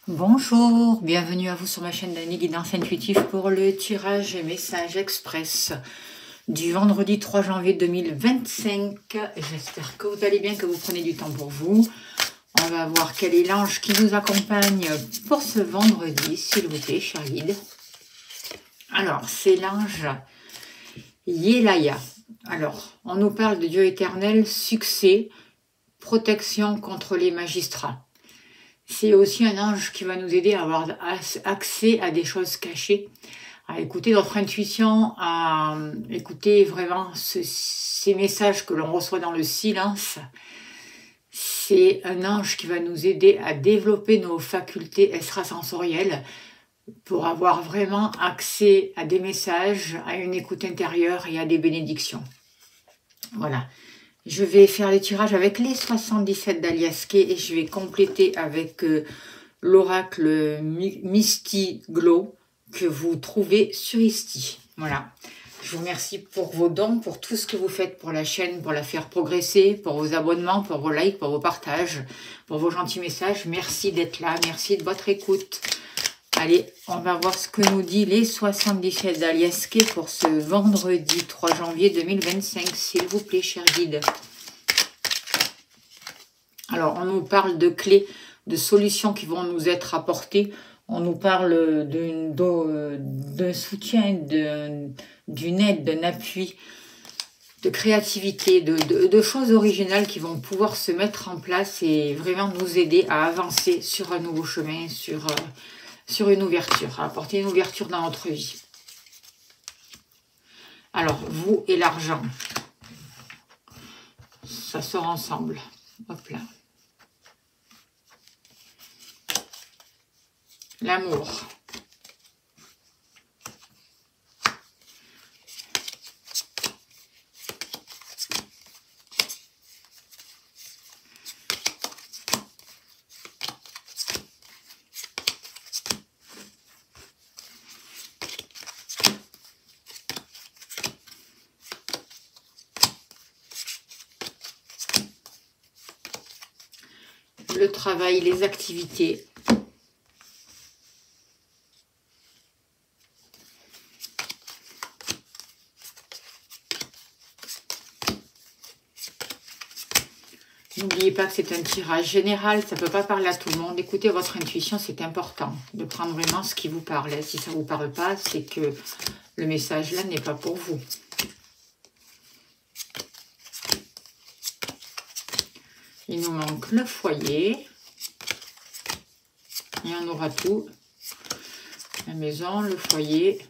Bonjour, bienvenue à vous sur ma chaîne d'Annie Guidance Intuitive pour le tirage et message express du vendredi 3 janvier 2025. J'espère que vous allez bien, que vous prenez du temps pour vous. On va voir quel est l'ange qui nous accompagne pour ce vendredi, s'il vous plaît, cher guide. Alors, c'est l'ange Yelaya. Alors, on nous parle de Dieu éternel, succès, protection contre les magistrats. C'est aussi un ange qui va nous aider à avoir accès à des choses cachées, à écouter notre intuition, à écouter vraiment ces messages que l'on reçoit dans le silence. C'est un ange qui va nous aider à développer nos facultés extrasensorielles pour avoir vraiment accès à des messages, à une écoute intérieure et à des bénédictions. Voilà. Je vais faire les tirages avec les 77 d'Aliaske et je vais compléter avec l'oracle Misty Glow que vous trouvez sur Isti. Voilà. Je vous remercie pour vos dons, pour tout ce que vous faites pour la chaîne, pour la faire progresser, pour vos abonnements, pour vos likes, pour vos partages, pour vos gentils messages. Merci d'être là, merci de votre écoute. Allez, on va voir ce que nous dit les 77 d'Aliaske pour ce vendredi 3 janvier 2025, s'il vous plaît, cher guide. Alors, on nous parle de clés, de solutions qui vont nous être apportées. On nous parle d'un soutien, d'une aide, d'un appui, de créativité, de choses originales qui vont pouvoir se mettre en place et vraiment nous aider à avancer sur un nouveau chemin, sur une ouverture, à apporter une ouverture dans notre vie. Alors, vous et l'argent, ça sort ensemble. Hop là. L'amour. Le travail, les activités. N'oubliez pas que c'est un tirage général, ça ne peut pas parler à tout le monde. Écoutez votre intuition, c'est important de prendre vraiment ce qui vous parle. Si ça ne vous parle pas, c'est que le message là n'est pas pour vous. Il nous manque le foyer. Et on aura tout. La maison, le foyer.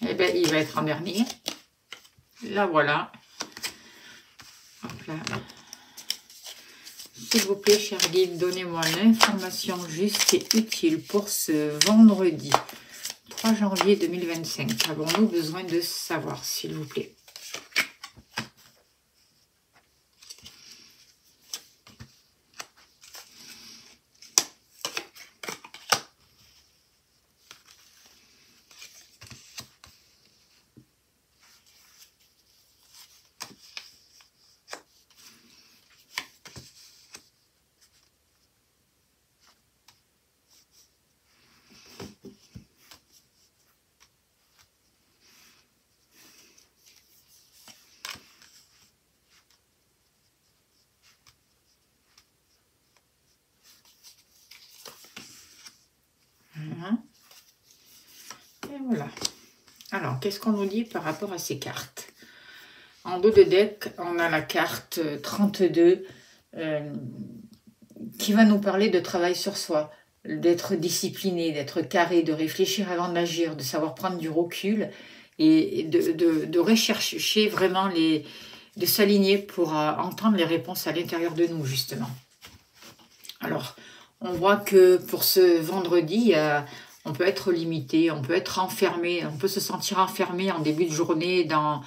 Eh bien, il va être en dernier. Là, voilà. Hop là. S'il vous plaît, cher guide, donnez-moi l'information juste et utile pour ce vendredi 3 janvier 2025. Avons-nous besoin de savoir, s'il vous plaît? Et voilà. Alors, qu'est-ce qu'on nous dit par rapport à ces cartes? En dos de deck, on a la carte 32 qui va nous parler de travail sur soi, d'être discipliné, d'être carré, de réfléchir avant d'agir, de savoir prendre du recul et de rechercher vraiment de s'aligner pour entendre les réponses à l'intérieur de nous, justement. Alors, on voit que pour ce vendredi, on peut être limité, on peut être enfermé, on peut se sentir enfermé en début de journée dans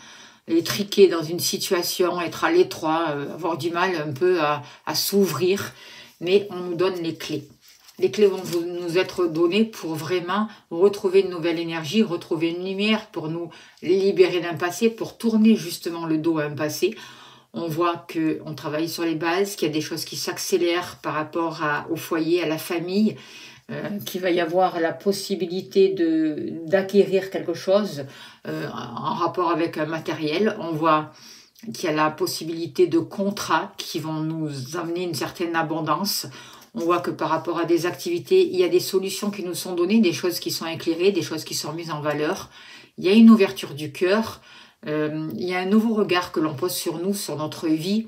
étriqué dans une situation, être à l'étroit, avoir du mal un peu à s'ouvrir, mais on nous donne les clés. Les clés vont nous être données pour vraiment retrouver une nouvelle énergie, retrouver une lumière, pour nous libérer d'un passé, pour tourner justement le dos à un passé. On voit qu'on travaille sur les bases, qu'il y a des choses qui s'accélèrent par rapport au foyer, à la famille, qu'il va y avoir la possibilité d'acquérir quelque chose en rapport avec un matériel. On voit qu'il y a la possibilité de contrats qui vont nous amener une certaine abondance. On voit que par rapport à des activités, il y a des solutions qui nous sont données, des choses qui sont éclairées, des choses qui sont mises en valeur. Il y a une ouverture du cœur. Il y a un nouveau regard que l'on pose sur nous, sur notre vie.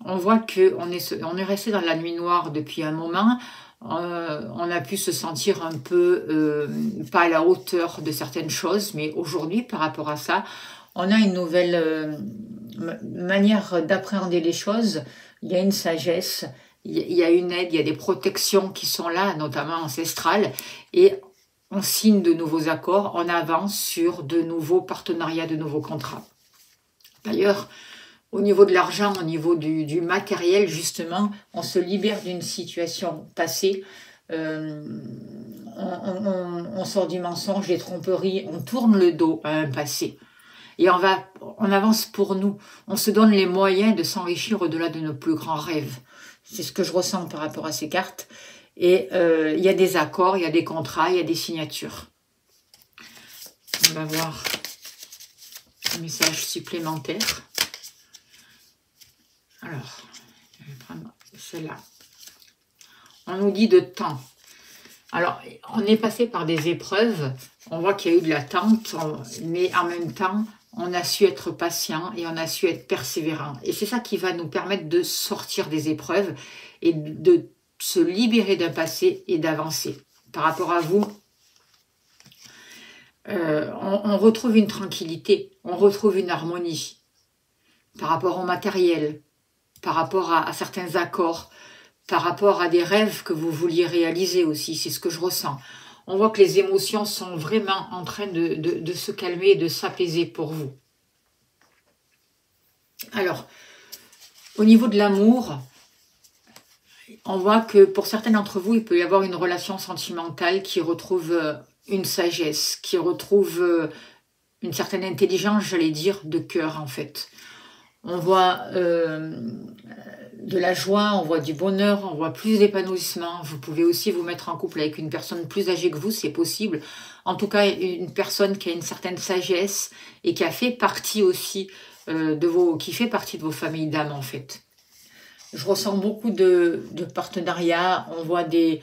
On voit qu'on est resté dans la nuit noire depuis un moment. On a pu se sentir un peu pas à la hauteur de certaines choses, mais aujourd'hui, par rapport à ça, on a une nouvelle manière d'appréhender les choses. Il y a une sagesse, il y a une aide, il y a des protections qui sont là, notamment ancestrales, et on signe de nouveaux accords, on avance sur de nouveaux partenariats, de nouveaux contrats. D'ailleurs, au niveau de l'argent, au niveau du matériel, justement, on se libère d'une situation passée. On sort du mensonge, des tromperies, on tourne le dos à un passé. Et on avance pour nous. On se donne les moyens de s'enrichir au-delà de nos plus grands rêves. C'est ce que je ressens par rapport à ces cartes. Et il y a des accords, il y a des contrats, il y a des signatures. On va voir un message supplémentaire. Alors, je vais prendre celle-là. On nous dit de temps. Alors, on est passé par des épreuves. On voit qu'il y a eu de l'attente, mais en même temps, on a su être patient et on a su être persévérant. Et c'est ça qui va nous permettre de sortir des épreuves et de se libérer d'un passé et d'avancer. Par rapport à vous, on retrouve une tranquillité, on retrouve une harmonie par rapport au matériel, par rapport à certains accords, par rapport à des rêves que vous vouliez réaliser aussi. C'est ce que je ressens. On voit que les émotions sont vraiment en train de se calmer et de s'apaiser pour vous. Alors, au niveau de l'amour, on voit que pour certains d'entre vous, il peut y avoir une relation sentimentale qui retrouve une sagesse, qui retrouve une certaine intelligence, j'allais dire, de cœur en fait. On voit de la joie, on voit du bonheur, on voit plus d'épanouissement. Vous pouvez aussi vous mettre en couple avec une personne plus âgée que vous, c'est possible. En tout cas, une personne qui a une certaine sagesse et qui a fait partie aussi qui fait partie de vos familles d'âme en fait. Je ressens beaucoup de partenariats, on voit des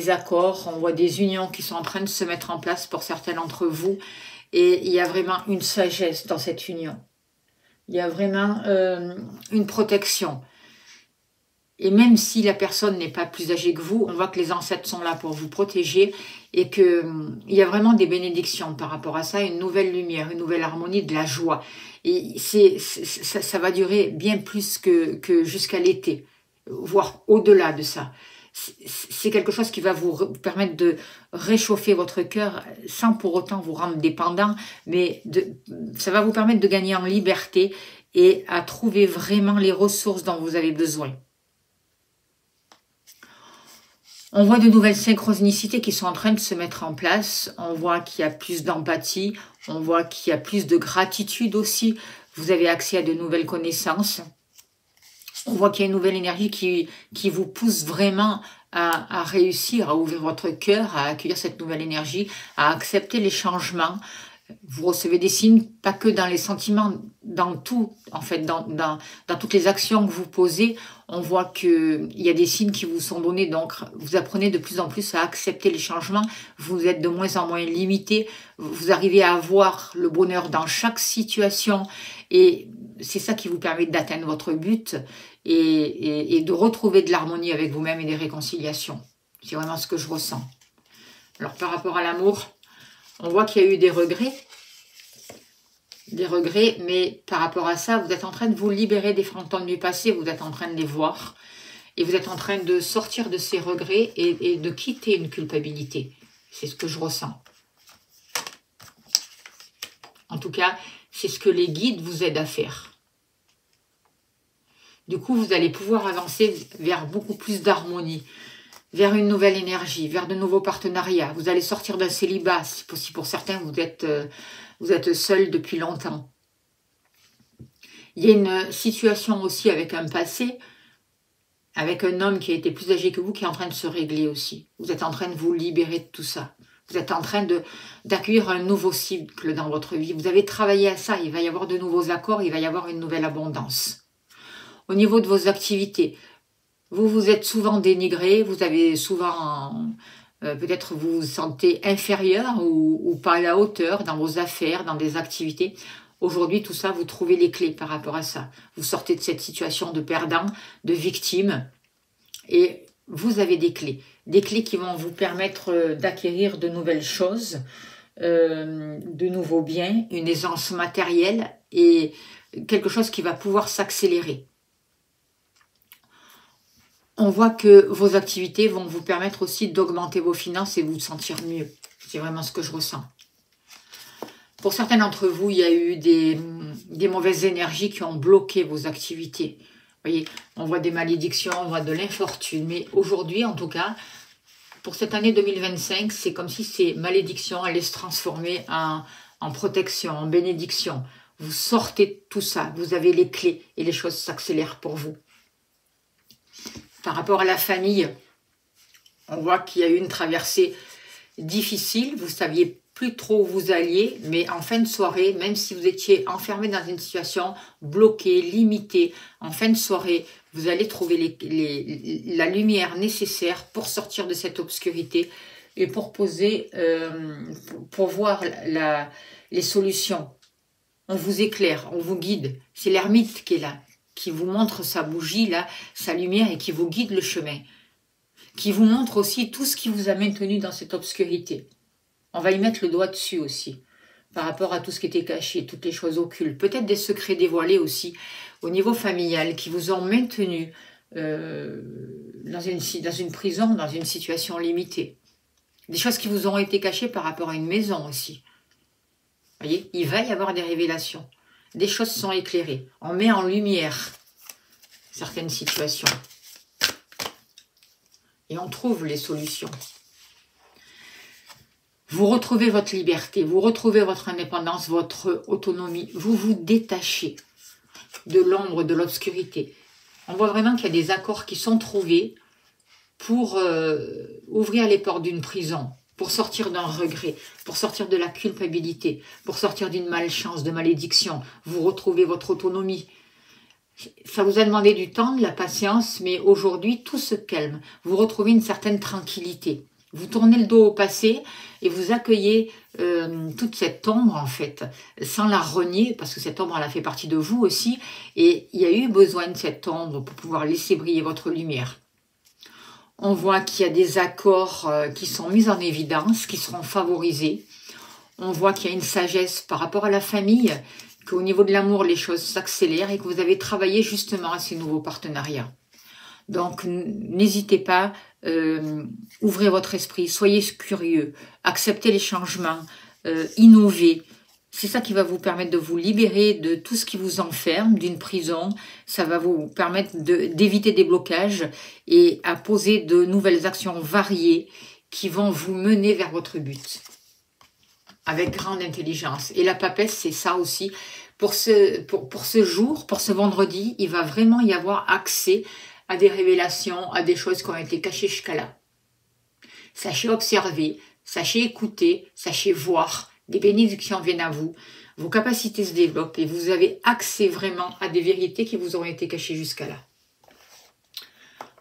accords, on voit des unions qui sont en train de se mettre en place pour certains d'entre vous. Et il y a vraiment une sagesse dans cette union. Il y a vraiment une protection. Et même si la personne n'est pas plus âgée que vous, on voit que les ancêtres sont là pour vous protéger et qu'il y a vraiment des bénédictions par rapport à ça, une nouvelle lumière, une nouvelle harmonie, de la joie. Et ça va durer bien plus que jusqu'à l'été, voire au-delà de ça. C'est quelque chose qui va vous permettre de réchauffer votre cœur sans pour autant vous rendre dépendant, mais ça va vous permettre de gagner en liberté et à trouver vraiment les ressources dont vous avez besoin. On voit de nouvelles synchronicités qui sont en train de se mettre en place. On voit qu'il y a plus d'empathie. On voit qu'il y a plus de gratitude aussi. Vous avez accès à de nouvelles connaissances. On voit qu'il y a une nouvelle énergie qui vous pousse vraiment à réussir, à ouvrir votre cœur, à accueillir cette nouvelle énergie, à accepter les changements. Vous recevez des signes, pas que dans les sentiments, dans tout, en fait, dans toutes les actions que vous posez. On voit qu'il y a des signes qui vous sont donnés, donc vous apprenez de plus en plus à accepter les changements. Vous êtes de moins en moins limité. Vous arrivez à avoir le bonheur dans chaque situation. Et c'est ça qui vous permet d'atteindre votre but et de retrouver de l'harmonie avec vous-même et des réconciliations. C'est vraiment ce que je ressens. Alors, par rapport à l'amour, on voit qu'il y a eu des regrets, mais par rapport à ça, vous êtes en train de vous libérer des fantômes du passé, vous êtes en train de les voir, et vous êtes en train de sortir de ces regrets et de quitter une culpabilité. C'est ce que je ressens. En tout cas, C'est ce que les guides vous aident à faire. Du coup, vous allez pouvoir avancer vers beaucoup plus d'harmonie, vers une nouvelle énergie, vers de nouveaux partenariats. Vous allez sortir d'un célibat, si pour certains vous êtes seul depuis longtemps. Il y a une situation aussi avec un passé, avec un homme qui a été plus âgé que vous, qui est en train de se régler aussi. Vous êtes en train de vous libérer de tout ça. Vous êtes en train d'accueillir un nouveau cycle dans votre vie. Vous avez travaillé à ça, il va y avoir de nouveaux accords, il va y avoir une nouvelle abondance. Au niveau de vos activités, vous vous êtes souvent dénigré, vous avez souvent, peut-être vous vous sentez inférieur ou pas à la hauteur dans vos affaires, dans des activités. Aujourd'hui, tout ça, vous trouvez les clés par rapport à ça. Vous sortez de cette situation de perdant, de victime, et vous avez des clés qui vont vous permettre d'acquérir de nouvelles choses, de nouveaux biens, une aisance matérielle et quelque chose qui va pouvoir s'accélérer. On voit que vos activités vont vous permettre aussi d'augmenter vos finances et vous sentir mieux. C'est vraiment ce que je ressens. Pour certains d'entre vous, il y a eu des mauvaises énergies qui ont bloqué vos activités. Vous voyez, on voit des malédictions, on voit de l'infortune. Mais aujourd'hui, en tout cas, pour cette année 2025, c'est comme si ces malédictions allaient se transformer en protection, en bénédiction. Vous sortez de tout ça, vous avez les clés et les choses s'accélèrent pour vous. Par rapport à la famille, on voit qu'il y a eu une traversée difficile. Vous ne saviez plus trop où vous alliez, mais en fin de soirée, même si vous étiez enfermé dans une situation bloquée, limitée, en fin de soirée, vous allez trouver la lumière nécessaire pour sortir de cette obscurité et pour poser, pour voir les solutions. On vous éclaire, on vous guide. C'est l'ermite qui est là, qui vous montre sa bougie, là, sa lumière et qui vous guide le chemin. Qui vous montre aussi tout ce qui vous a maintenu dans cette obscurité. On va y mettre le doigt dessus aussi, par rapport à tout ce qui était caché, toutes les choses occultes. Peut-être des secrets dévoilés aussi, au niveau familial, qui vous ont maintenu dans une prison, dans une situation limitée. Des choses qui vous ont été cachées par rapport à une maison aussi. Vous voyez, il va y avoir des révélations. Des choses sont éclairées. On met en lumière certaines situations. Et on trouve les solutions. Vous retrouvez votre liberté, vous retrouvez votre indépendance, votre autonomie. Vous vous détachez de l'ombre, de l'obscurité. On voit vraiment qu'il y a des accords qui sont trouvés pour ouvrir les portes d'une prison, pour sortir d'un regret, pour sortir de la culpabilité, pour sortir d'une malchance, de malédiction. Vous retrouvez votre autonomie. Ça vous a demandé du temps, de la patience, mais aujourd'hui, tout se calme. Vous retrouvez une certaine tranquillité. Vous tournez le dos au passé et vous accueillez toute cette ombre, en fait, sans la renier, parce que cette ombre, elle a fait partie de vous aussi. Et il y a eu besoin de cette ombre pour pouvoir laisser briller votre lumière. On voit qu'il y a des accords qui sont mis en évidence, qui seront favorisés. On voit qu'il y a une sagesse par rapport à la famille, qu'au niveau de l'amour, les choses s'accélèrent et que vous avez travaillé justement à ces nouveaux partenariats. Donc, n'hésitez pas, ouvrez votre esprit, soyez curieux, acceptez les changements, innovez. C'est ça qui va vous permettre de vous libérer de tout ce qui vous enferme, d'une prison. Ça va vous permettre d'éviter des blocages et à poser de nouvelles actions variées qui vont vous mener vers votre but. Avec grande intelligence. Et la papesse, c'est ça aussi. Pour ce jour, pour ce vendredi, il va vraiment y avoir accès à des révélations, à des choses qui ont été cachées jusqu'à là. Sachez observer, sachez écouter, sachez voir. Des bénédictions viennent à vous. Vos capacités se développent et vous avez accès vraiment à des vérités qui vous ont été cachées jusqu'à là.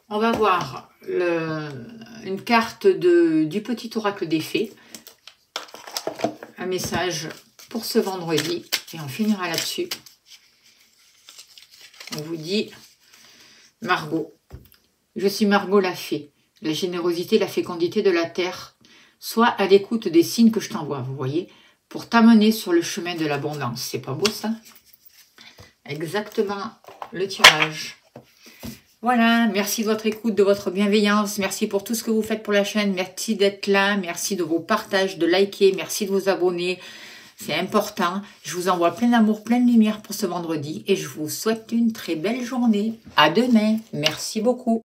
On va voir une carte du petit oracle des fées. Un message pour ce vendredi. Et on finira là-dessus. On vous dit, Margot, je suis Margot la fée. La générosité, la fécondité de la terre. Sois à l'écoute des signes que je t'envoie, vous voyez, pour t'amener sur le chemin de l'abondance. C'est pas beau ça? Exactement le tirage. Voilà, merci de votre écoute, de votre bienveillance. Merci pour tout ce que vous faites pour la chaîne. Merci d'être là. Merci de vos partages, de liker. Merci de vous abonner. C'est important. Je vous envoie plein d'amour, plein de lumière pour ce vendredi et je vous souhaite une très belle journée. À demain. Merci beaucoup.